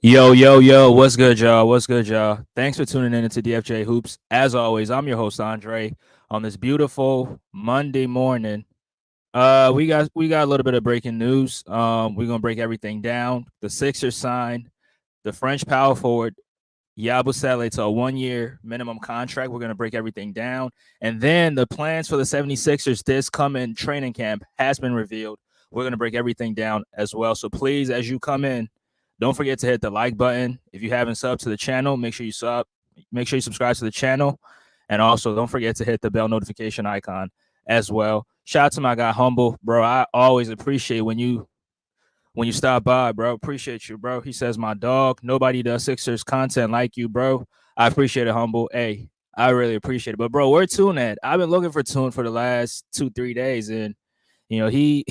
Yo, yo, yo, what's good, y'all? What's good, y'all? Thanks for tuning in into DFJ Hoops. As always, I'm your host, Andre, on this beautiful Monday morning. We got a little bit of breaking news. We're gonna break everything down. The Sixers signed the French power forward Yabusele to a 1 year minimum contract. We're gonna break everything down. And then the plans for the 76ers this coming training camp has been revealed. We're gonna break everything down as well. So please, as you come in, don't forget to hit the like button. If you haven't subbed to the channel, make sure you sub. Make sure you subscribe to the channel, and also don't forget to hit the bell notification icon as well. Shout out to my guy Humble, bro. I always appreciate when you stop by, bro. Appreciate you, bro. He says my dog. Nobody does Sixers content like you, bro. I appreciate it, Humble. Hey, I really appreciate it. But bro, where Tune at? I've been looking for Tune for the last 2-3 days, and he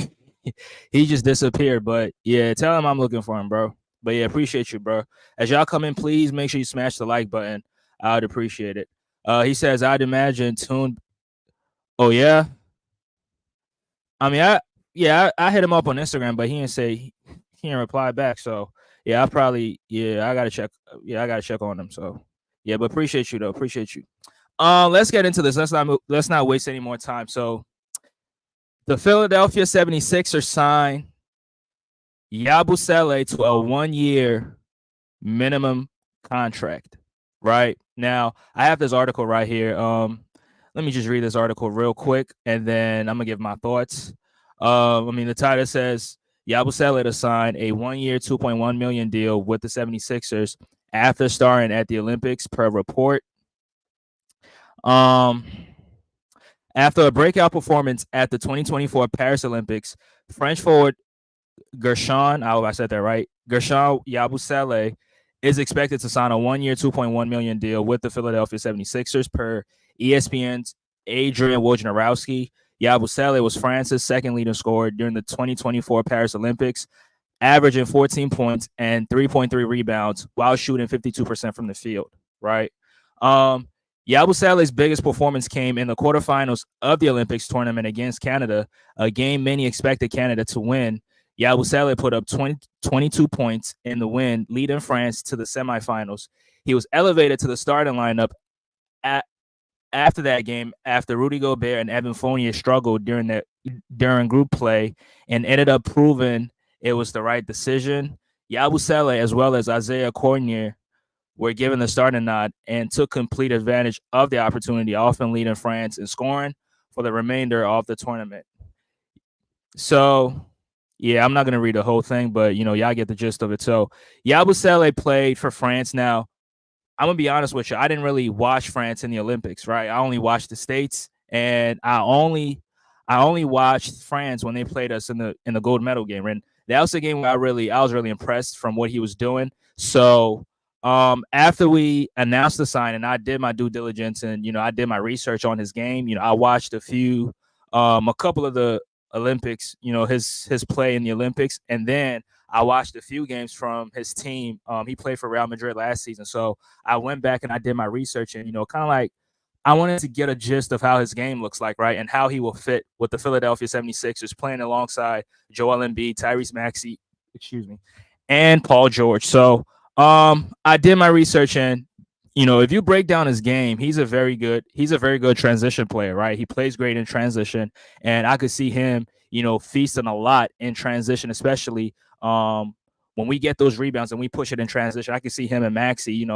he just disappeared. But yeah, tell him I'm looking for him, bro. But yeah, appreciate you, bro. As y'all come in, please make sure you smash the like button. I would appreciate it. He says I'd imagine Tune. Oh yeah, I mean I hit him up on Instagram, but he didn't say he didn't reply back. So yeah, I gotta check. Yeah, I gotta check on him. So yeah, but appreciate you though. Appreciate you. Let's get into this. Let's not waste any more time. So the Philadelphia 76ers signed Yabusele to a 1 year minimum contract. Right now, I have this article right here. Let me just read this article real quick, and then I'm gonna give my thoughts. The title says Yabusele to sign a 1 year, $2.1 million deal with the 76ers after starring at the Olympics, per report. Um, After a breakout performance at the 2024 Paris Olympics, French forward Guerschon, I hope I said that right, Guerschon Yabusele is expected to sign a 1 year, $2.1 million deal with the Philadelphia 76ers, per ESPN's Adrian Wojnarowski. Yabusele was France's second leading scorer during the 2024 Paris Olympics, averaging 14 points and 3.3 rebounds while shooting 52% from the field, right? Yabusele's biggest performance came in the quarterfinals of the Olympics tournament against Canada, a game many expected Canada to win. Yabusele put up 22 points in the win, leading France to the semifinals. He was elevated to the starting lineup after that game, after Rudy Gobert and Evan Fournier struggled during group play, and ended up proving it was the right decision. Yabusele, as well as Isaiah Cornier, were given the starting nod and took complete advantage of the opportunity, often leading France in scoring for the remainder of the tournament. So, yeah, I'm not going to read the whole thing, but, y'all get the gist of it. So, Yabusele played for France. Now, I'm going to be honest with you. I didn't really watch France in the Olympics, right? I only watched the States, and I only watched France when they played us in the gold medal game. And that was the game where I was really impressed from what he was doing. So, after we announced the sign, and I did my due diligence, and I did my research on his game. I watched a couple of the Olympics, his play in the Olympics, and then I watched a few games from his team. He played for Real Madrid last season, so I went back and I did my research, and kind of like I wanted to get a gist of how his game looks like, right, and how he will fit with the Philadelphia 76ers, playing alongside Joel Embiid, Tyrese Maxey, and Paul George. So I did my research, and if you break down his game, he's a very good transition player, right? He plays great in transition, and I could see him, feasting a lot in transition, especially when we get those rebounds and we push it in transition. I can see him and Maxey,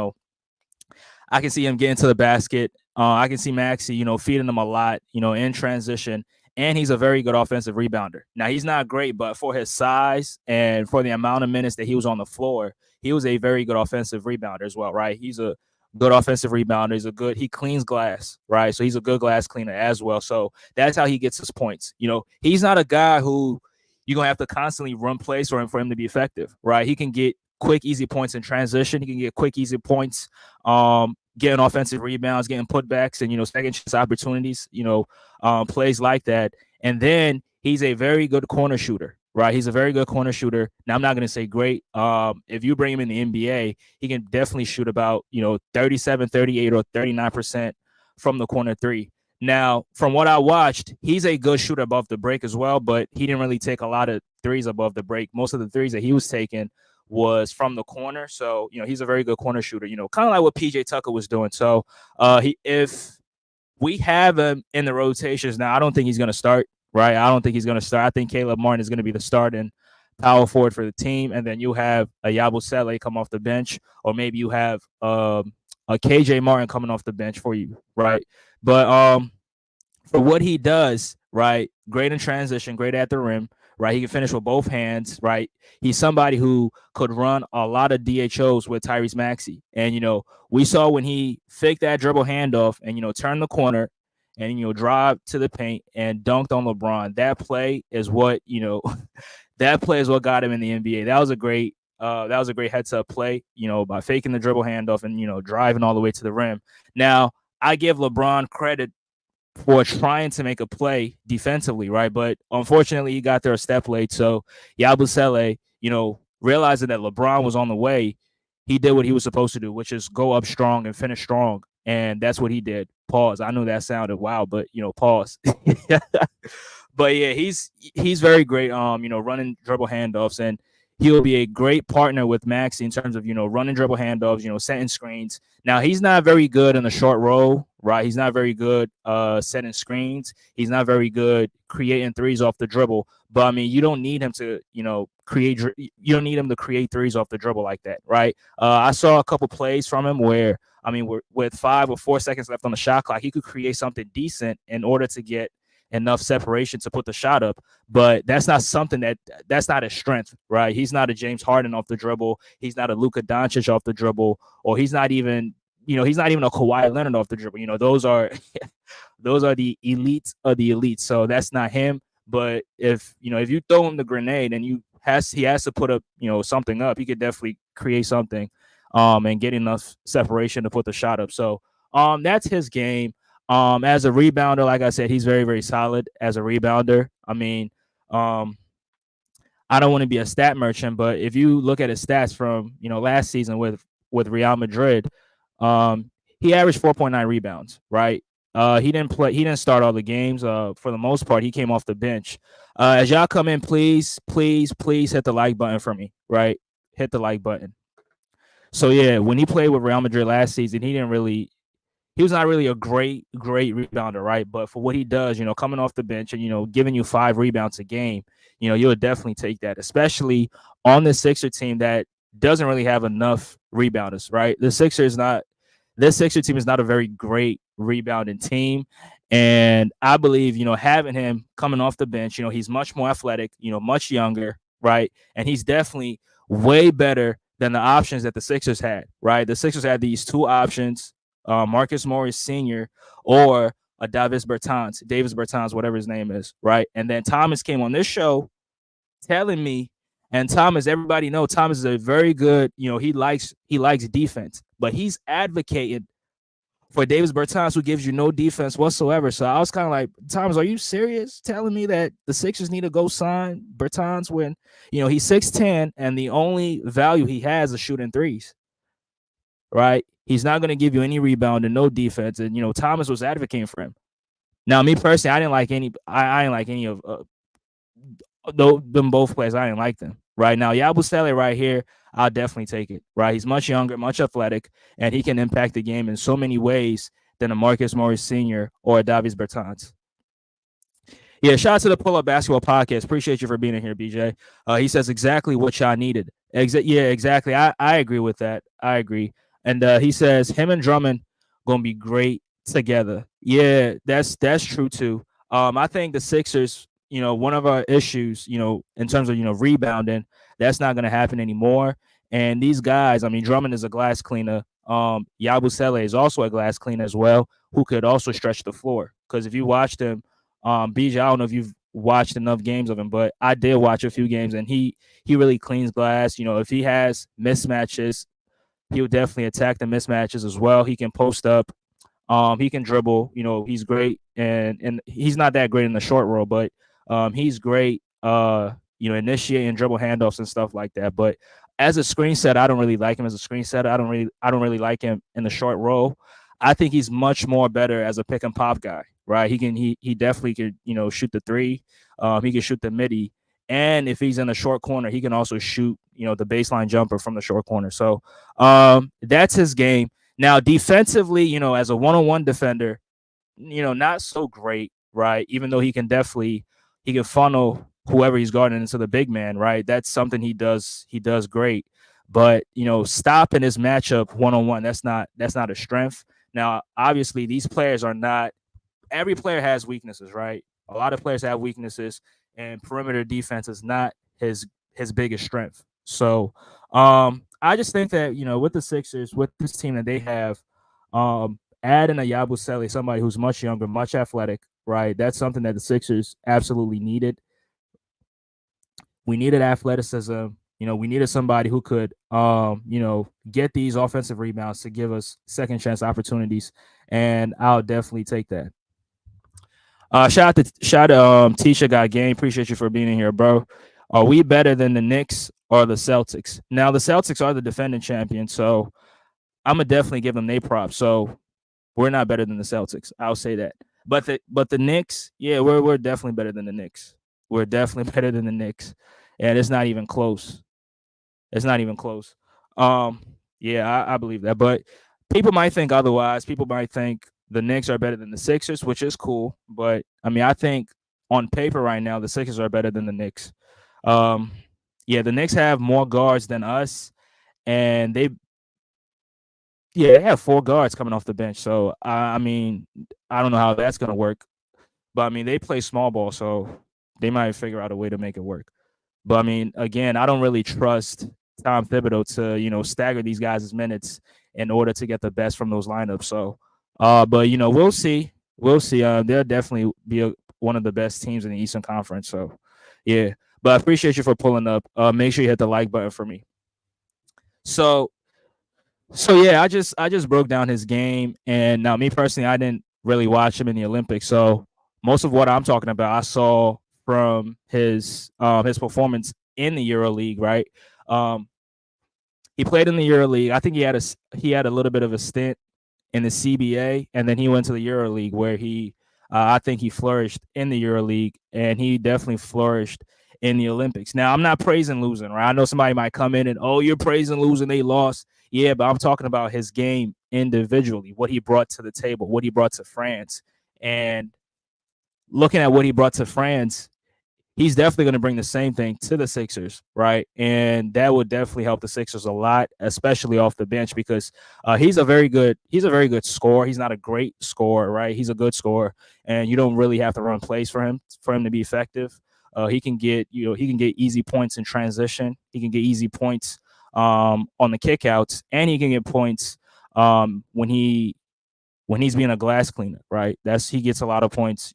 I can see him getting to the basket. I can see Maxey, feeding him a lot, in transition. And he's a very good offensive rebounder. Now, he's not great, but for his size and for the amount of minutes that he was on the floor, he was a very good offensive rebounder as well, right? He's a good offensive rebounder. He cleans glass, right? So he's a good glass cleaner as well. So that's how he gets his points. He's not a guy who you're going to have to constantly run plays for him to be effective, right? He can get quick, easy points in transition. He can get quick, easy points, getting offensive rebounds, getting putbacks, and second chance opportunities, plays like that. And then he's a very good corner shooter, right? He's a very good corner shooter. Now, I'm not going to say great. If you bring him in the NBA, he can definitely shoot about 37, 38, or 39% from the corner three. Now, from what I watched, he's a good shooter above the break as well, but he didn't really take a lot of threes above the break. Most of the threes that he was taking was from the corner. So, he's a very good corner shooter, kind of like what PJ Tucker was doing. So, if we have him in the rotations now, I don't think he's going to start, right? I don't think he's going to start. I think Caleb Martin is going to be the starting power forward for the team. And then you have a Yabusele come off the bench, or maybe you have a KJ Martin coming off the bench for you, right? But for what he does, right? Great in transition, great at the rim, right? He can finish with both hands, right? He's somebody who could run a lot of DHOs with Tyrese Maxey. And, we saw when he faked that dribble handoff and, turned the corner and, drive to the paint and dunked on LeBron. That play is what, that play is what got him in the NBA. That was a great heads up play, by faking the dribble handoff and, driving all the way to the rim. Now, I give LeBron credit for trying to make a play defensively, right? But unfortunately, he got there a step late. So Yabusele, realizing that LeBron was on the way, he did what he was supposed to do, which is go up strong and finish strong. And that's what he did. Pause. I knew that sounded wow, but pause. But yeah, he's very great. Running dribble handoffs, and he'll be a great partner with Maxey in terms of running dribble handoffs, setting screens. Now he's not very good in the short roll, right? He's not very good setting screens. He's not very good creating threes off the dribble. But I mean, you don't need him to create. You don't need him to create threes off the dribble like that, right? I saw a couple plays from him where with 5 or 4 seconds left on the shot clock, he could create something decent in order to get enough separation to put the shot up. But that's not something that's not his strength, right? He's not a James Harden off the dribble. He's not a Luka Doncic off the dribble, or he's not even a Kawhi Leonard off the dribble. Those are the elites of the elites. So that's not him. But if you throw him the grenade and he has to put up something up, he could definitely create something and get enough separation to put the shot up. So that's his game. As a rebounder, like I said, he's very, very solid as a rebounder. I mean, I don't want to be a stat merchant, but if you look at his stats from last season with Real Madrid, he averaged 4.9 rebounds. Right? He didn't start all the games. For the most part, he came off the bench. As y'all come in, please hit the like button for me. Right? Hit the like button. So yeah, when he played with Real Madrid last season, he was not really a great rebounder, right? But for what he does, coming off the bench and, giving you 5 rebounds a game, you would definitely take that, especially on the Sixer team that doesn't really have enough rebounders, right? This Sixer team is not a very great rebounding team. And I believe, having him coming off the bench, he's much more athletic, much younger, right? And he's definitely way better than the options that the Sixers had, right? The Sixers had these 2 options, Marcus Morris Sr. or Davis Bertans, whatever his name is, right? And then Thomas came on this show telling me, and Thomas, everybody know Thomas is a very good, he likes defense, but he's advocating for Davis Bertans, who gives you no defense whatsoever. So I was kind of like, Thomas, are you serious telling me that the Sixers need to go sign Bertans when, he's 6'10", and the only value he has is shooting threes, right? He's not going to give you any rebound and no defense. And, Thomas was advocating for him. Now, me personally, I didn't like any of them both players. I didn't like them. Right now, Yabusele right here, I'll definitely take it. Right, he's much younger, much athletic, and he can impact the game in so many ways than a Marcus Morris Sr. or a Davis Bertans. Yeah, shout out to the Pull Up Basketball Podcast. Appreciate you for being in here, BJ. He says exactly what y'all needed. Yeah, exactly. I agree with that. I agree. And he says him and Drummond gonna be great together. Yeah, that's true too. I think the Sixers, one of our issues, in terms of rebounding, that's not gonna happen anymore. And these guys, I mean, Drummond is a glass cleaner. Yabusele is also a glass cleaner as well, who could also stretch the floor. Because if you watched him, BJ, I don't know if you've watched enough games of him, but I did watch a few games, and he really cleans glass. If he has mismatches, he'll definitely attack the mismatches as well. He can post up. He can dribble. He's great, and he's not that great in the short roll, but he's great. Initiating dribble handoffs and stuff like that. But as a screen setter, I don't really like him as a screen setter. I don't really like him in the short roll. I think he's much more better as a pick and pop guy, right? He definitely could shoot the 3. He can shoot the midi. and if he's in a short corner, he can also shoot, the baseline jumper from the short corner. So that's his game. Now defensively, as a one-on-one defender, not so great, right? Even though he can funnel whoever he's guarding into the big man, right? That's something he does great. But stopping his matchup one-on-one, that's not a strength. Now, obviously, these players are not. Every player has weaknesses, right? A lot of players have weaknesses, and perimeter defense is not his biggest strength. So, I just think that with the Sixers, with this team that they have, adding a Yabusele, somebody who's much younger, much athletic, right? That's something that the Sixers absolutely needed. We needed athleticism. We needed somebody who could, get these offensive rebounds to give us second chance opportunities, and I'll definitely take that. Shout out Tisha got game. Appreciate you for being in here, bro. Are we better than the Knicks or the Celtics? Now the Celtics are the defending champions, so I'm gonna definitely give them their props. So we're not better than the Celtics. I'll say that. But the Knicks, yeah, we're definitely better than the Knicks. We're definitely better than the Knicks, and it's not even close. It's not even close. Um, yeah, I believe that. But people might think otherwise. People might think the Knicks are better than the Sixers, which is cool. But I mean, I think on paper right now, the Sixers are better than the Knicks. Um, yeah, the Knicks have more guards than us, and they have four guards coming off the bench. So I mean, I don't know how that's gonna work, but I mean, they play small ball, so they might figure out a way to make it work. But I mean, again, I don't really trust Tom Thibodeau to stagger these guys' minutes in order to get the best from those lineups. So, but we'll see. We'll see. They'll definitely be one of the best teams in the Eastern Conference. So, yeah. But I appreciate you for pulling up. Make sure you hit the like button for me. So, yeah, I just broke down his game, and now me personally, I didn't really watch him in the Olympics. So most of what I'm talking about, I saw from his performance in the EuroLeague, right? Um, he played in the EuroLeague. I think he had a little bit of a stint in the CBA, and then he went to the EuroLeague where I think he flourished in the EuroLeague, and he definitely flourished in the Olympics. Now, I'm not praising losing, right? I know somebody might come in and, oh, you're praising losing, they lost. Yeah, but I'm talking about his game individually, what he brought to the table, what he brought to France. And looking at what he brought to France, he's definitely going to bring the same thing to the Sixers, right? And that would definitely help the Sixers a lot, especially off the bench, because he's a very good scorer. He's not a great scorer, right? He's a good scorer, and you don't really have to run plays for him to be effective. He can get easy points in transition. He can get easy points on the kickouts, and he can get points when he's being a glass cleaner, right? He gets a lot of points,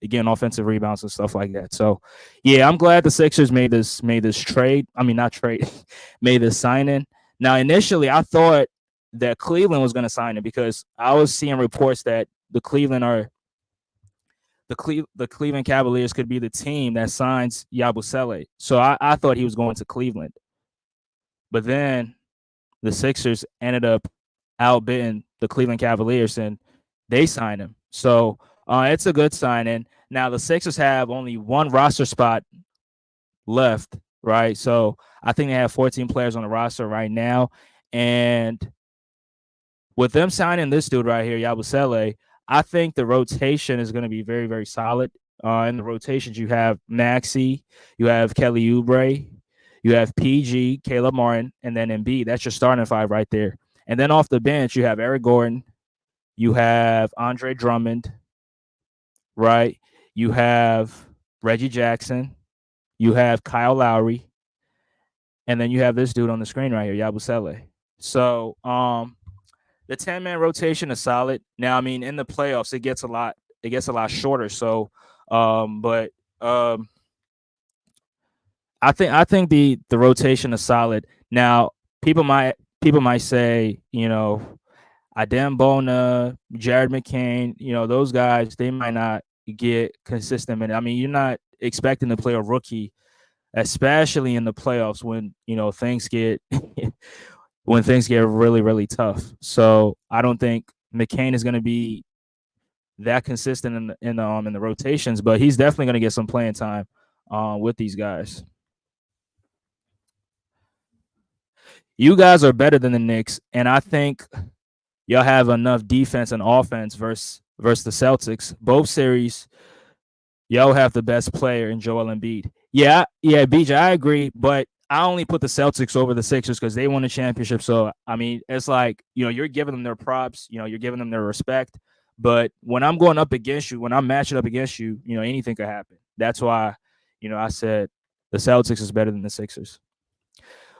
again, offensive rebounds and stuff like that. So, yeah, I'm glad the Sixers made this trade. I mean, not trade, made this signing. Now, initially, I thought that Cleveland was going to sign him because I was seeing reports that the Cleveland Cavaliers could be the team that signs Yabusele. So I thought he was going to Cleveland, but then the Sixers ended up outbidding the Cleveland Cavaliers and they signed him. So it's a good signing. Now the Sixers have only one roster spot left, right? So I think they have 14 players on the roster right now. And with them signing this dude right here, Yabusele, I think the rotation is going to be very, very solid. In the rotations, you have Maxi, you have Kelly Oubre, you have PG, Caleb Martin, and then Embiid. That's your starting five right there. And then off the bench, you have Eric Gordon, you have Andre Drummond, right? You have Reggie Jackson, you have Kyle Lowry, and then you have this dude on the screen right here, Yabusele. So, the 10-man rotation is solid. Now, I mean, in the playoffs, it gets a lot shorter. So, but I think the rotation is solid. Now, people might people might say, Adem Bona, Jared McCain, those guys, they might not get consistent minutes. I mean, you're not expecting to play a rookie, especially in the playoffs when things get when things get really, really tough. So I don't think McCain is going to be that consistent in the rotations, but he's definitely going to get some playing time. with these guys. You guys are better than the Knicks, and I think y'all have enough defense and offense versus the Celtics. Both series, y'all have the best player in Joel Embiid. Yeah, BJ, I agree, but I only put the Celtics over the Sixers because they won the championship. So I mean, it's like you're giving them their props, you're giving them their respect. But when I'm going up against you, when I'm matching up against you, anything could happen. That's why, I said the Celtics is better than the Sixers.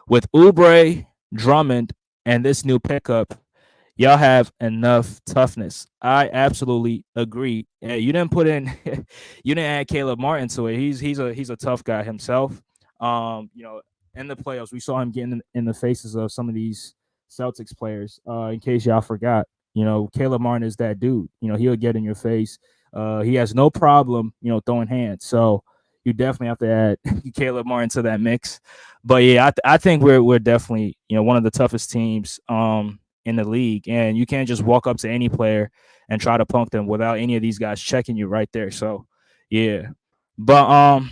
With Oubre, Drummond, and this new pickup, y'all have enough toughness. I absolutely agree. You didn't put in, you didn't add Caleb Martin to it. He's a tough guy himself. In the playoffs, we saw him getting in the faces of some of these Celtics players. In case y'all forgot, Caleb Martin is that dude. He'll get in your face. He has no problem, throwing hands. So you definitely have to add Caleb Martin to that mix. But yeah, I think we're definitely one of the toughest teams in the league, and you can't just walk up to any player and try to punk them without any of these guys checking you right there. So yeah, but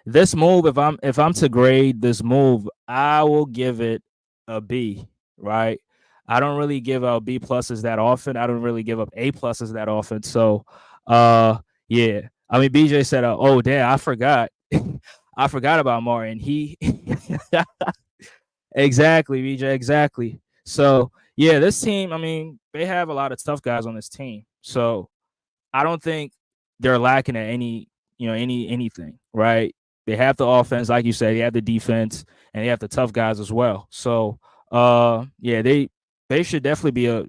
this move, if I'm to grade this move, I will give it a B. Right. I don't really give out B pluses that often. I don't really give up A pluses that often. So, yeah. I mean, BJ said, "Oh damn, I forgot, I forgot about Martin." He exactly, BJ, exactly. So yeah, this team. I mean, they have a lot of tough guys on this team. So I don't think they're lacking at anything, right? They have the offense, like you said, they have the defense, and they have the tough guys as well. So, yeah, they should definitely be a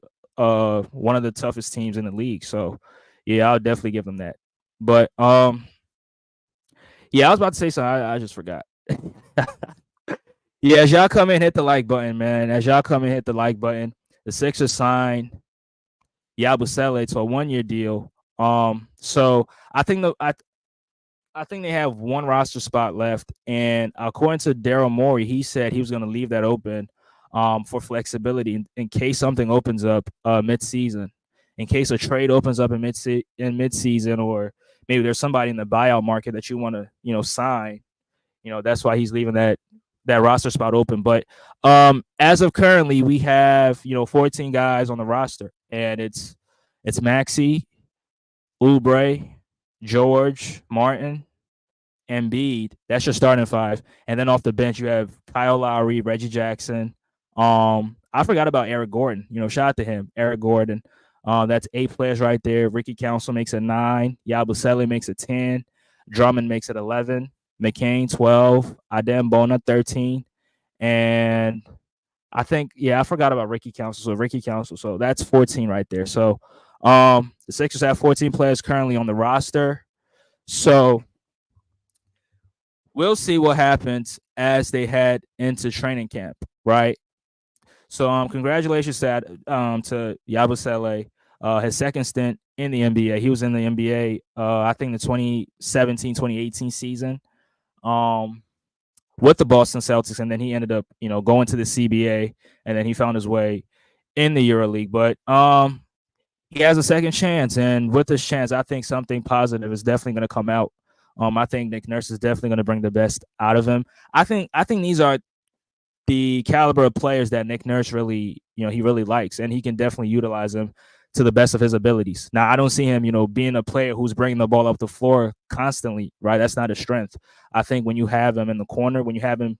one of the toughest teams in the league. So, yeah, I'll definitely give them that. But yeah, I was about to say something. I just forgot. Yeah, as y'all come in, hit the like button, man. As y'all come in, hit the like button. The Sixers signed Yabusele to a 1-year deal. So I think they have one roster spot left, and according to Daryl Morey, he said he was going to leave that open for flexibility in case something opens up mid-season, in case a trade opens up in mid-season, or maybe there's somebody in the buyout market that you want to sign. That's why he's leaving that roster spot open. But as of currently, we have 14 guys on the roster, and it's Maxi, Oubre, George, Martin, Embiid. That's your starting five. And then off the bench, you have Kyle Lowry, Reggie Jackson. I forgot about Eric Gordon. Shout out to him, Eric Gordon. That's 8 players right there. Ricky Council makes it 9. Yabusele makes it 10. Drummond makes it 11. McCain 12. Adem Bona 13. And I forgot about Ricky Council. So Ricky Council. So that's 14 right there. So the Sixers have 14 players currently on the roster. So we'll see what happens as they head into training camp, right? So congratulations to Yabusele, his second stint in the NBA. He was in the NBA, I think the 2017-2018 season, with the Boston Celtics, and then he ended up, going to the CBA, and then he found his way in the EuroLeague. But he has a second chance, and with this chance, I think something positive is definitely going to come out. I think Nick Nurse is definitely going to bring the best out of him. I think these are the caliber of players that Nick Nurse really, he really likes, and he can definitely utilize them to the best of his abilities. Now, I don't see him, being a player who's bringing the ball up the floor constantly, right? That's not his strength. I think when you have him in the corner, when you have him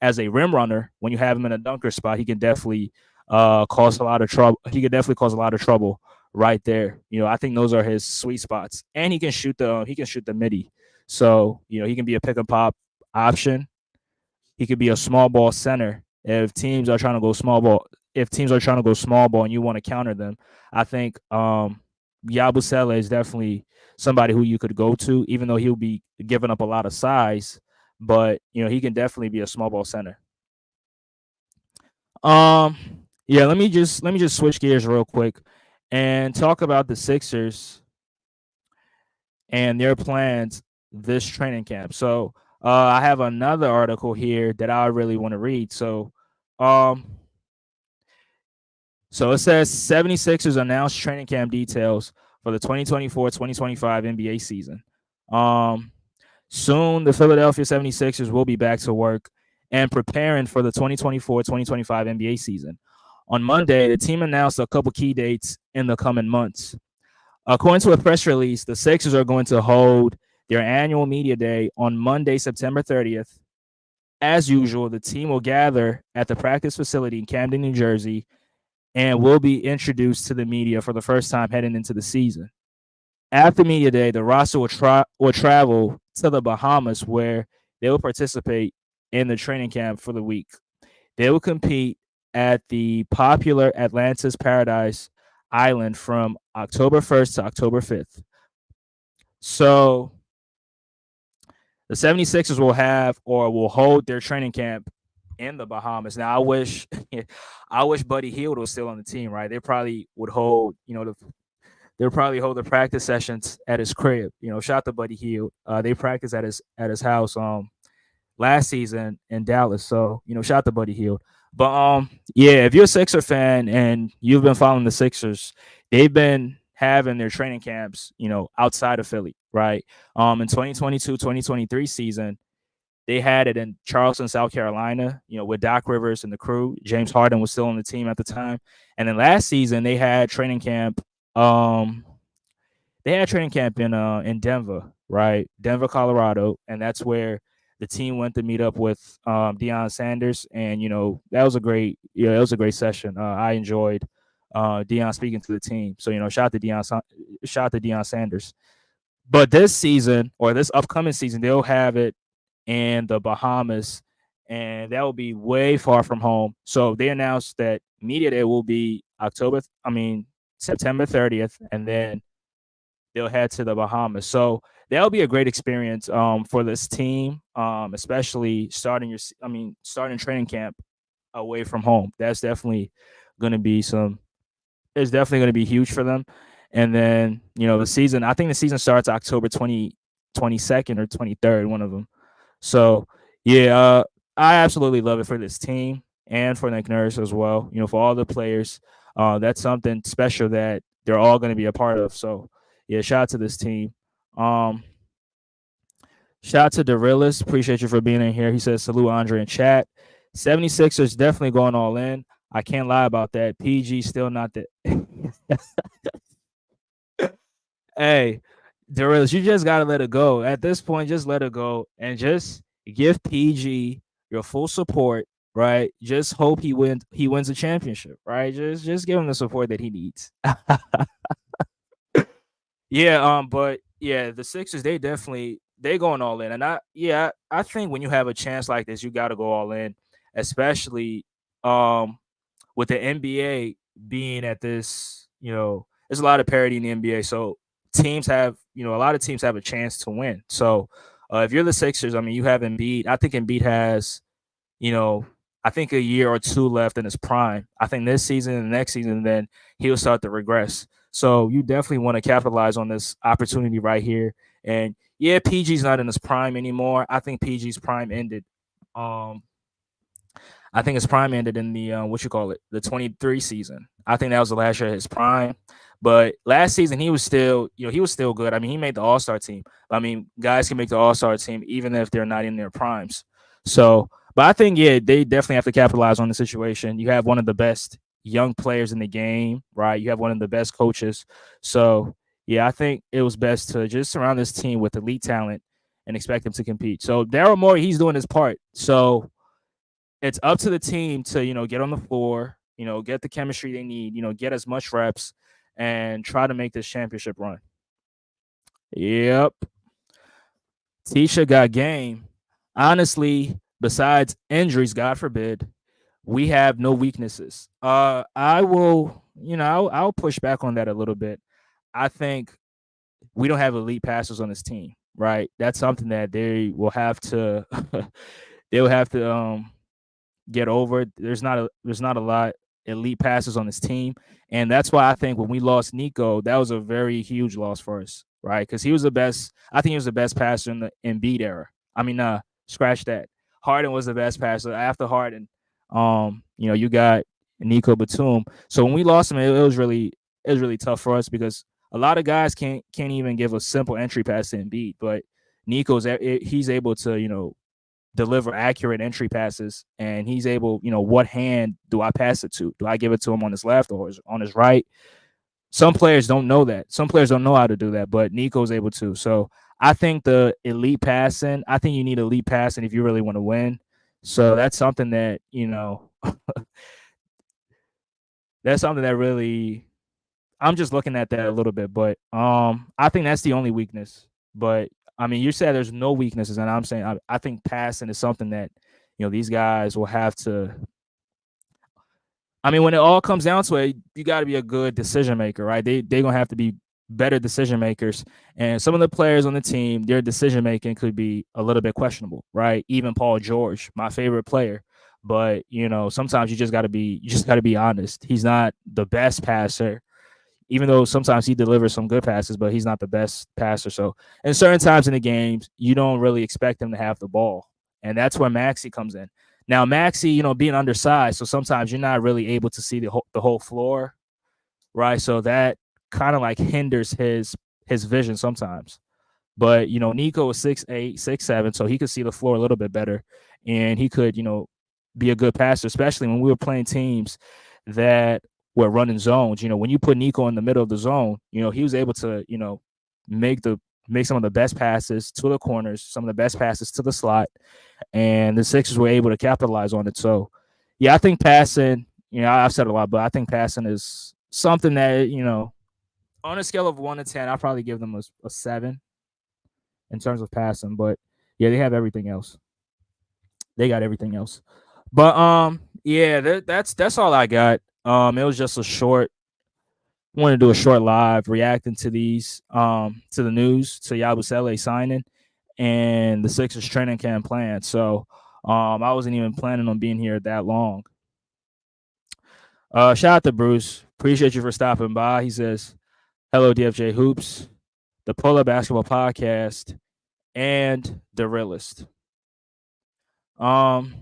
as a rim runner, when you have him in a dunker spot, he can definitely cause a lot of trouble. He could definitely cause a lot of trouble right there. I think those are his sweet spots, and he can shoot the midi. So he can be a pick and pop option. He could be a small ball center if teams are trying to go small ball. If teams are trying to go small ball and you want to counter them, I think Yabusele is definitely somebody who you could go to, even though he'll be giving up a lot of size. But he can definitely be a small ball center. Um, yeah, let me just switch gears real quick and talk about the Sixers and their plans this training camp. So I have another article here that I really want to read. Um, so it says 76ers announced training camp details for the 2024-2025 NBA season. Um, Soon, the Philadelphia 76ers will be back to work and preparing for the 2024-2025 NBA season. On Monday, the team announced a couple key dates in the coming months. According to a press release, the Sixers are going to hold their annual media day on Monday, September 30th. As usual, the team will gather at the practice facility in Camden, New Jersey, and will be introduced to the media for the first time heading into the season. After media day, the roster will travel to the Bahamas, where they will participate in the training camp for the week. They will compete at the popular Atlantis Paradise Island from October 1st to October 5th. So the 76ers will have or will hold their training camp in the Bahamas. Now, I wish Buddy Hield was still on the team, right? They probably would hold, they'll probably hold the practice sessions at his crib. Shout out to Buddy Hield. They practice at his house last season in Dallas. So, shout out to Buddy Hield. But yeah, if you're a Sixer fan and you've been following the Sixers, they've been having their training camps, outside of Philly, right? In 2022-2023 season, they had it in Charleston, South Carolina, with Doc Rivers and the crew. James Harden was still on the team at the time. And then last season they had training camp. They had training camp in Denver, right? Denver, Colorado, and that's where the team went to meet up with Deion Sanders, and that was a great session. I enjoyed Deion speaking to the team. So shout out to Deion Sanders. But this season or this upcoming season, they'll have it in the Bahamas, and that will be way far from home. So they announced that media day will be September 30th, and then they'll head to the Bahamas. So that'll be a great experience for this team, especially starting training camp away from home. That's definitely going to be it's definitely going to be huge for them. And then, the season, I think the season starts October 22nd or 23rd, one of them. So, yeah, I absolutely love it for this team and for Nick Nurse as well. For all the players, that's something special that they're all going to be a part of. So, yeah, shout out to this team. Shout out to Derillis. Appreciate you for being in here. He says, salute Andre in chat. 76ers definitely going all in. I can't lie about that. PG still not the. Hey, Derillis, you just got to let it go. At this point, just let it go and just give PG your full support, right? Just hope he wins a championship, right? Just give him the support that he needs. Yeah, but yeah, the Sixers they going all in, and I think when you have a chance like this, you got to go all in, especially with the NBA being at this. There's a lot of parity in the NBA, so a lot of teams have a chance to win. So if you're the Sixers, you have Embiid. I think Embiid has you know, I think a year or two left in his prime. I think this season and the next season, then he'll start to regress. So you definitely want to capitalize on this opportunity right here. And yeah, PG's not in his prime anymore. I think PG's prime ended. Um, I think his prime ended in the the 23 season. I think that was the last year of his prime. But last season he was still, he was still good. He made the All-Star team. Guys can make the All-Star team even if they're not in their primes. So, but I think they definitely have to capitalize on the situation. You have one of the best young players in the game, right? You have one of the best coaches. So, yeah, I think it was best to just surround this team with elite talent and expect them to compete. So, Daryl Morey, he's doing his part. So, it's up to the team to, get on the floor, get the chemistry they need, get as much reps and try to make this championship run. Yep. Tisha got game. Honestly, besides injuries, God forbid, we have no weaknesses. I will, I'll push back on that a little bit. I think we don't have elite passers on this team, right? That's something that they will have to get over. There's not a lot elite passes on this team, and that's why I think when we lost Nico, that was a very huge loss for us, right? Because he was the best. I think he was the best passer in the Embiid era. Scratch that. Harden was the best passer after Harden. You got Nico Batum. So when we lost him, it was really tough for us because A lot of guys can't even give a simple entry pass to Embiid, but he's able to deliver accurate entry passes, and he's able, what hand do I pass it to? Do I give it to him on his left or on his right? Some players don't know that. Some players don't know how to do that, but Nico's able to. So I think the elite passing, I think you need elite passing if you really want to win. So that's something that, that's something that really I'm just looking at that a little bit, but I think that's the only weakness. But I mean, you said there's no weaknesses, and I'm saying I think passing is something that these guys will have to. I mean, when it all comes down to it, you got to be a good decision maker, right? They're gonna have to be better decision makers, and some of the players on the team, their decision making could be a little bit questionable, right? Even Paul George, my favorite player, but sometimes you just got to be honest. He's not the best passer, even though sometimes he delivers some good passes, but he's not the best passer. So in certain times in the games, you don't really expect him to have the ball. And that's where Maxi comes in. Now, Maxi, being undersized, so sometimes you're not really able to see the whole floor, right? So that kind of like hinders his vision sometimes. But Nico is 6'8", 6'7", so he could see the floor a little bit better, and he could be a good passer, especially when we were playing teams that were running zones. When you put Nico in the middle of the zone, he was able to make the make some of the best passes to the corners, some of the best passes to the slot, and the Sixers were able to capitalize on it. So, yeah, I think passing. I've said a lot, but I think passing is something that on a scale of 1 to 10, I'll probably give them a 7 in terms of passing, but yeah, they have everything else. They got everything else. But yeah, that's all I got. It was just a short. Want to do a short live reacting to these to the news, to Yabusele signing and the Sixers training camp plan. So I wasn't even planning on being here that long. Shout out to Bruce. Appreciate you for stopping by. He says, "Hello, DFJ Hoops, the Polar Basketball Podcast, and the Realist." Um,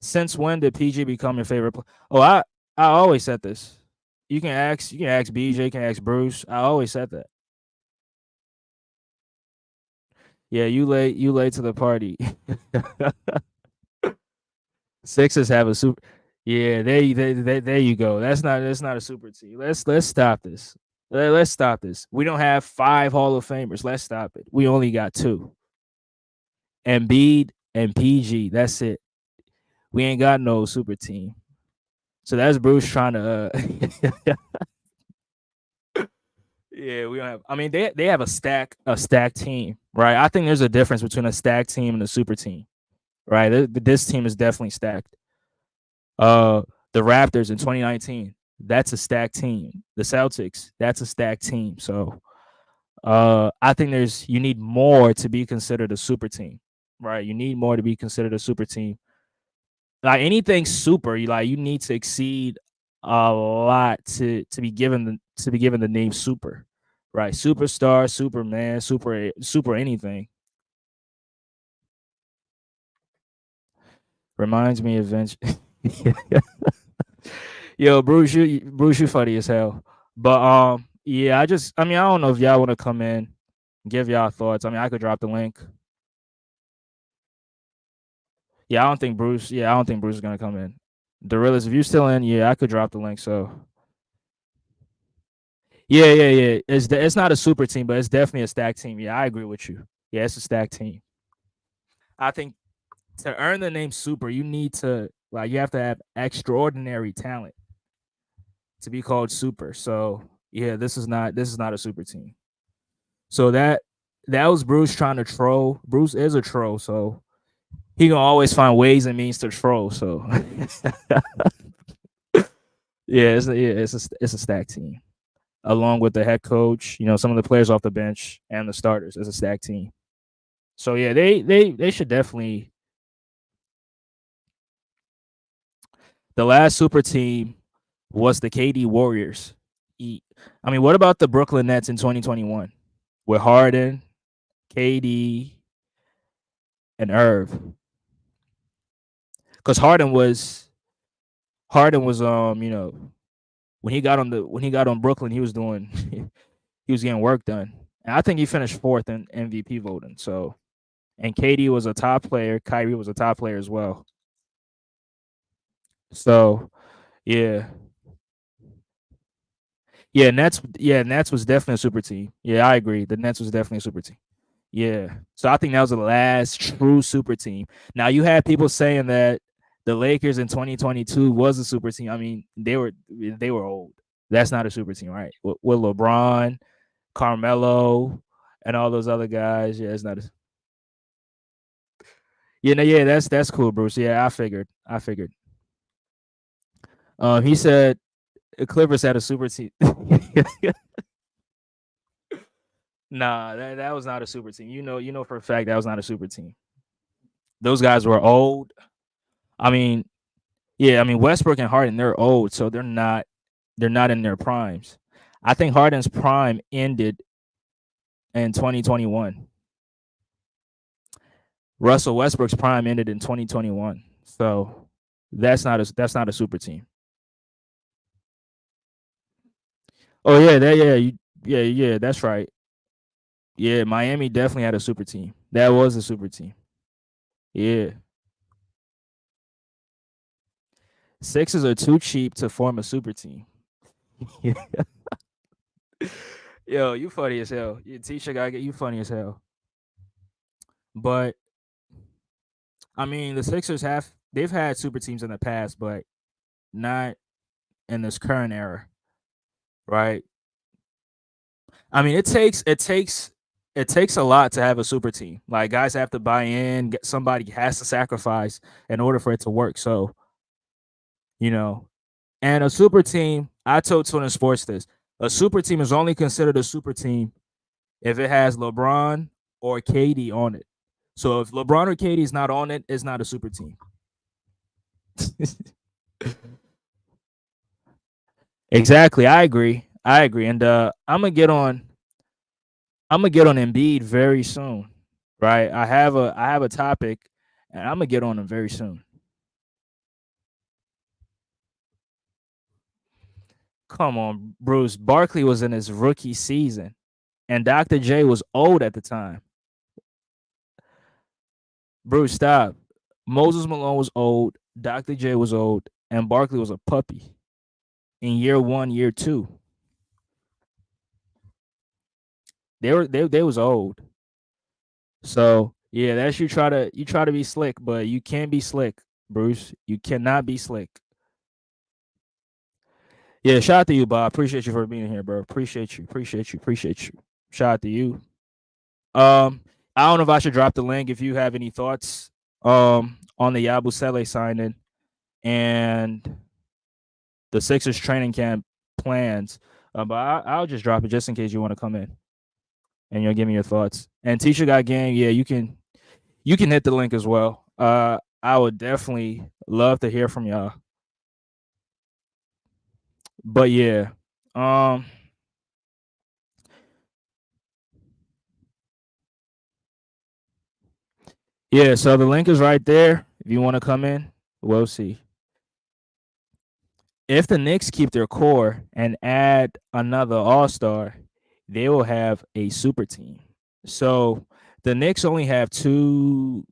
since when did PG become your favorite? Oh, I always said this. You can ask BJ, you can ask Bruce. I always said that. Yeah, you late to the party. Sixers have a super. Yeah, there you go. That's not a super team. Let's stop this. Let's stop this. We don't have 5 Hall of Famers. Let's stop it. We only got 2. Embiid and PG. That's it. We ain't got no super team. So that's Bruce trying to. Yeah, we don't have. I mean, they have a stacked team, right? I think there's a difference between a stacked team and a super team, right? This team is definitely stacked. Uh, the Raptors in 2019, that's a stacked team. The Celtics, that's a stacked team. So, I think you need more to be considered a super team, right? You need more to be considered a super team. Like anything super, you need to exceed a lot to be given the name super, right? Superstar, Superman, super anything. Reminds me of Vince. Yo, Bruce, you funny as hell. But yeah, I don't know if y'all want to come in, give y'all thoughts. I mean, I could drop the link. Yeah, I don't think Bruce. Yeah, I don't think Bruce is gonna come in. The realist, if you're still in, yeah, I could drop the link. So yeah, yeah, yeah. It's not a super team, but it's definitely a stacked team. Yeah, I agree with you. Yeah, it's a stacked team. I think to earn the name super, you have to have extraordinary talent to be called super. So yeah, this is not a super team. So that was Bruce trying to troll. Bruce is a troll, so he gonna always find ways and means to troll. So yeah, it's a stacked team. Along with the head coach, some of the players off the bench and the starters, it's a stacked team. So yeah, they should definitely. The last super team was the KD Warriors. I mean, what about the Brooklyn Nets in 2021 with Harden, KD, and Irv? Because Harden was when he got on Brooklyn, he was doing he was getting work done. And I think he finished fourth in MVP voting. So and KD was a top player. Kyrie was a top player as well. So yeah, Nets was definitely a super team. Yeah, I agree. The Nets was definitely a super team. Yeah. So I think that was the last true super team. Now you had people saying that the Lakers in 2022 was a super team. I mean, they were old. That's not a super team, right? With LeBron, Carmelo, and all those other guys. Yeah, it's not. Yeah, no, yeah, that's cool, Bruce. Yeah, I figured. I figured. He said the Clippers had a super team. Nah, that was not a super team. You know for a fact that was not a super team. Those guys were old. I mean, yeah, I mean Westbrook and Harden, they're old, so they're not in their primes. I think Harden's prime ended in 2021. Russell Westbrook's prime ended in 2021. So that's not a super team. Oh yeah, yeah, that's right. Yeah, Miami definitely had a super team. That was a super team. Yeah. Sixers are too cheap to form a super team. Yo, you funny as hell. Your teacher gotta get you funny as hell. But I mean, the Sixers they've had super teams in the past, but not in this current era, right? I mean, it takes a lot to have a super team. Like guys have to buy in, somebody has to sacrifice in order for it to work. So, you know, and a super team, I told Tuna Sports this. A super team is only considered a super team if it has LeBron or KD on it. So if LeBron or KD is not on it, it's not a super team. Exactly. I agree. I agree. And I'm gonna get on Embiid very soon. Right. I have a topic and I'm gonna get on him very soon. Come on, Bruce. Barkley was in his rookie season and Dr. J was old at the time. Bruce, stop. Moses Malone was old, Dr. J was old, and Barkley was a puppy in year one, year two. They was old. So yeah, that's you try to be slick, but you can't be slick, Bruce. You cannot be slick. Yeah, shout out to you, Bob. Appreciate you for being here, bro. Appreciate you. Appreciate you. Appreciate you. Shout out to you. Um, I don't know if I should drop the link if you have any thoughts on the Yabusele signing and the Sixers training camp plans. But I'll just drop it just in case you want to come in and you'll give me your thoughts. And Teacher got game, yeah, you can hit the link as well. I would definitely love to hear from y'all. But yeah, um, yeah. So the link is right there. If you want to come in, we'll see. If the Knicks keep their core and add another All Star, they will have a super team. So the Knicks only have two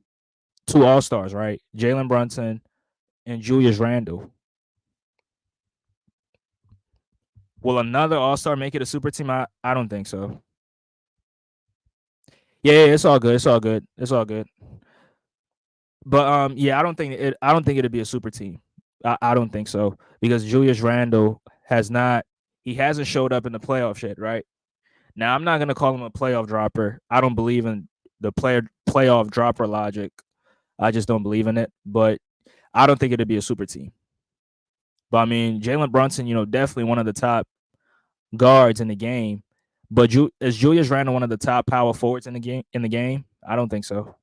All Stars, right? Jalen Brunson and Julius Randle. Will another All Star make it a super team? I don't think so. Yeah, it's all good. It's all good. It's all good. But yeah, I don't think it'd be a super team. I don't think so because Julius Randle has not. He hasn't showed up in the playoffs yet, right? Now I'm not gonna call him a playoff dropper. I don't believe in the playoff dropper logic. I just don't believe in it. But I don't think it'd be a super team. But I mean, Jalen Brunson, definitely one of the top guards in the game. But is Julius Randle one of the top power forwards in the game? I don't think so.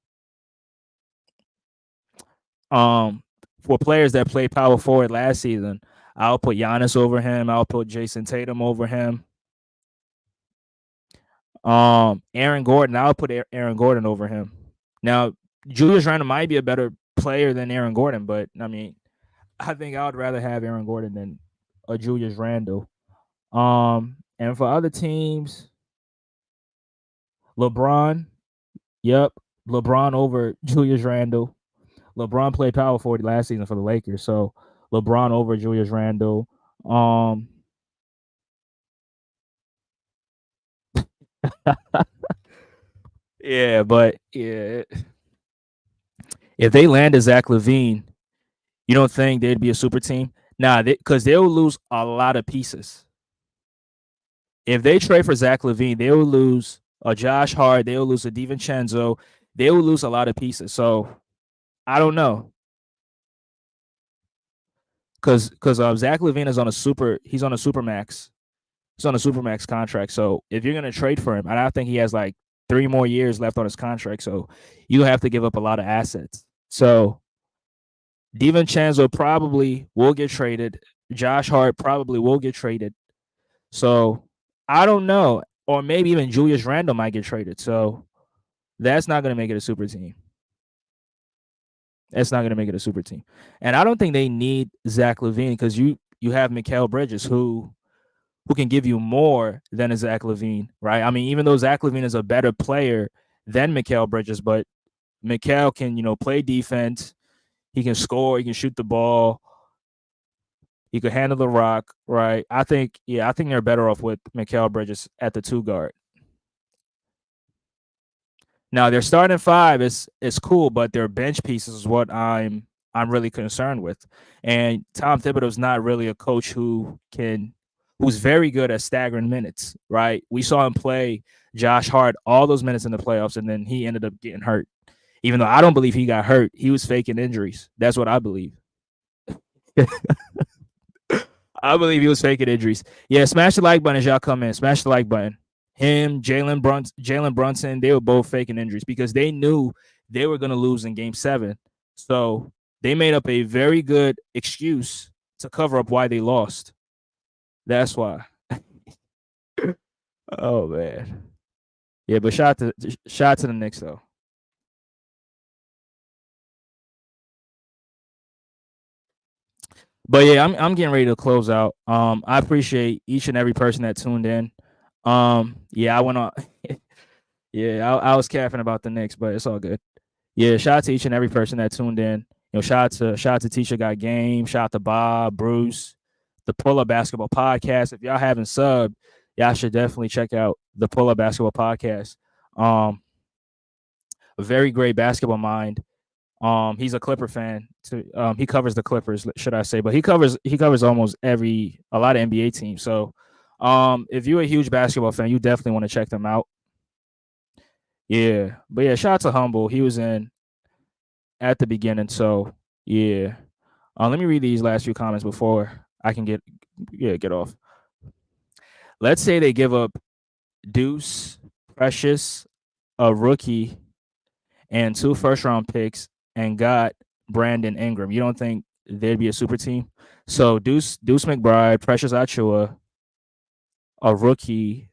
For players that played power forward last season, I'll put Giannis over him. I'll put Jason Tatum over him. Aaron Gordon, I'll put Aaron Gordon over him. Now, Julius Randle might be a better player than Aaron Gordon, but I mean, I think I would rather have Aaron Gordon than a Julius Randle. And for other teams, LeBron. Yep, LeBron over Julius Randle. LeBron played power forward last season for the Lakers, so LeBron over Julius Randle. Um, yeah, but yeah, if they landed Zach Levine, you don't think they'd be a super team? Nah, because they'll lose a lot of pieces. If they trade for Zach Levine, they will lose a Josh Hart, they will lose a DiVincenzo, they will lose a lot of pieces. So I don't know, because Zach Levine is on a he's on a super max. He's on a super max contract. So if you're gonna trade for him, and I think he has like 3 more years left on his contract, so you have to give up a lot of assets. So DiVincenzo probably will get traded. Josh Hart probably will get traded. So I don't know. Or maybe even Julius Randle might get traded. So that's not going to make it a super team. That's not going to make it a super team. And I don't think they need Zach Levine because you have Mikal Bridges who can give you more than a Zach Levine, right? I mean, even though Zach Levine is a better player than Mikal Bridges, but Mikal can, play defense. He can score. He can shoot the ball. He could handle the rock, right? I think they're better off with Mikal Bridges at the 2 guard. Now their starting five is cool, but their bench pieces is what I'm really concerned with. And Tom Thibodeau's not really a coach who's very good at staggering minutes, right? We saw him play Josh Hart all those minutes in the playoffs, and then he ended up getting hurt. Even though I don't believe he got hurt, he was faking injuries. That's what I believe. I believe he was faking injuries. Yeah, smash the like button as y'all come in. Smash the like button. Him, Jalen Brunson, they were both faking injuries because they knew they were going to lose in Game 7. So they made up a very good excuse to cover up why they lost. That's why. Oh man. Yeah, but shout to the Knicks though. But yeah, I'm getting ready to close out. I appreciate each and every person that tuned in. Yeah, I went on. Yeah, I was capping about the Knicks, but it's all good. Yeah, shout out to each and every person that tuned in. Shout out to Teacher Got Game. Shout out to Bob, Bruce, the Pull Up Basketball Podcast. If y'all haven't subbed, y'all should definitely check out the Pull Up Basketball Podcast. Um, a very great basketball mind. He's a Clipper fan. He covers the Clippers, should I say? But he covers almost a lot of NBA teams. So, if you're a huge basketball fan, you definitely want to check them out. Yeah, but yeah, shout out to Humble. He was in at the beginning. So yeah, let me read these last few comments before I can get off. Let's say they give up Deuce, Precious, a rookie, and 2 first-round picks, and got Brandon Ingram. You don't think they'd be a super team? So Deuce McBride, Precious Achua, a rookie,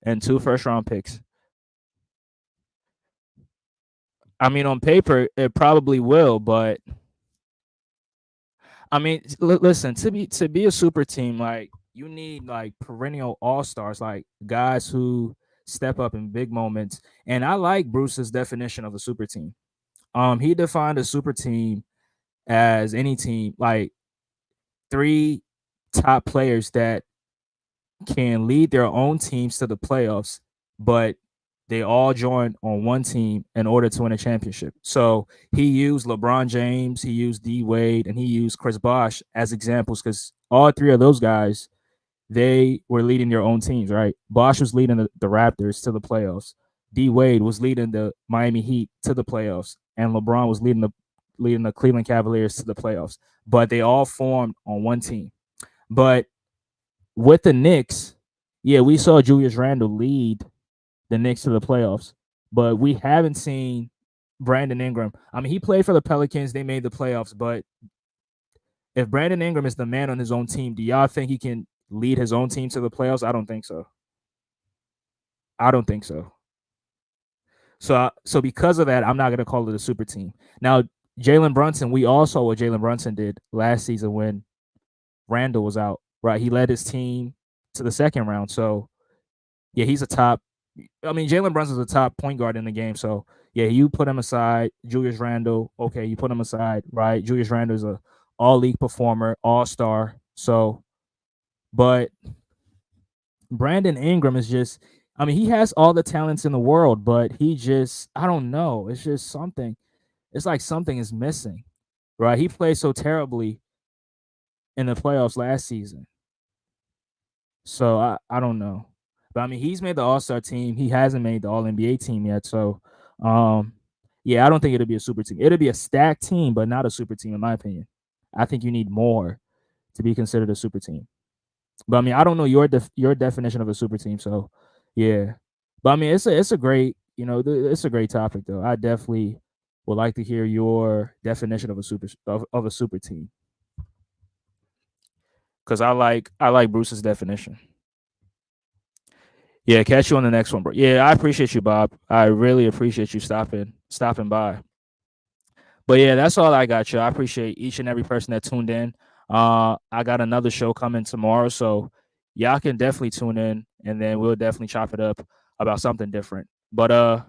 and 2 first-round picks. I mean, on paper, it probably will, but I mean, listen, to be a super team, like you need like perennial all stars, like guys who step up in big moments. And I like Bruce's definition of a super team. He defined a super team as any team, like 3 top players that can lead their own teams to the playoffs, but they all join on one team in order to win a championship. So he used LeBron James, he used D Wade, and he used Chris Bosh as examples because all 3 of those guys, they were leading their own teams, right? Bosh was leading the Raptors to the playoffs. D Wade was leading the Miami Heat to the playoffs, and LeBron was leading the Cleveland Cavaliers to the playoffs. But they all formed on one team. But with the Knicks, yeah, we saw Julius Randle lead the Knicks to the playoffs, but we haven't seen Brandon Ingram. I mean, he played for the Pelicans; they made the playoffs. But if Brandon Ingram is the man on his own team, do y'all think he can lead his own team to the playoffs? I don't think so. I don't think so. So because of that, I'm not going to call it a super team. Now, Jalen Brunson, we all saw what Jalen Brunson did last season when Randall was out, right? He led his team to the second round. So yeah, he's a top. I mean, Jalen Brunson's a top point guard in the game. So yeah, you put him aside. Julius Randle, okay, you put him aside, right? Julius Randle is a all league performer, all star. So, but Brandon Ingram is just. I mean, he has all the talents in the world, but he just. I don't know. It's just something. It's like something is missing, right? He played so terribly in the playoffs last season. So I don't know. But I mean, he's made the All-Star team. He hasn't made the All-NBA team yet. So um yeah, I don't think it'll be a super team. It'll be a stacked team, but not a super team in my opinion. I think you need more to be considered a super team. But I mean, I don't know your definition of a super team, so yeah. But I mean, it's a great, it's a great topic though. I definitely would like to hear your definition of a super team cuz I like Bruce's definition. Yeah, catch you on the next one, bro. Yeah, I appreciate you, Bob. I really appreciate you stopping by. But yeah, that's all I got, you. I appreciate each and every person that tuned in. I got another show coming tomorrow, so y'all can definitely tune in, and then we'll definitely chop it up about something different. But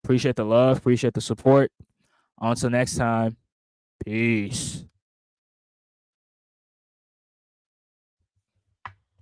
appreciate the love, appreciate the support. Until next time, peace.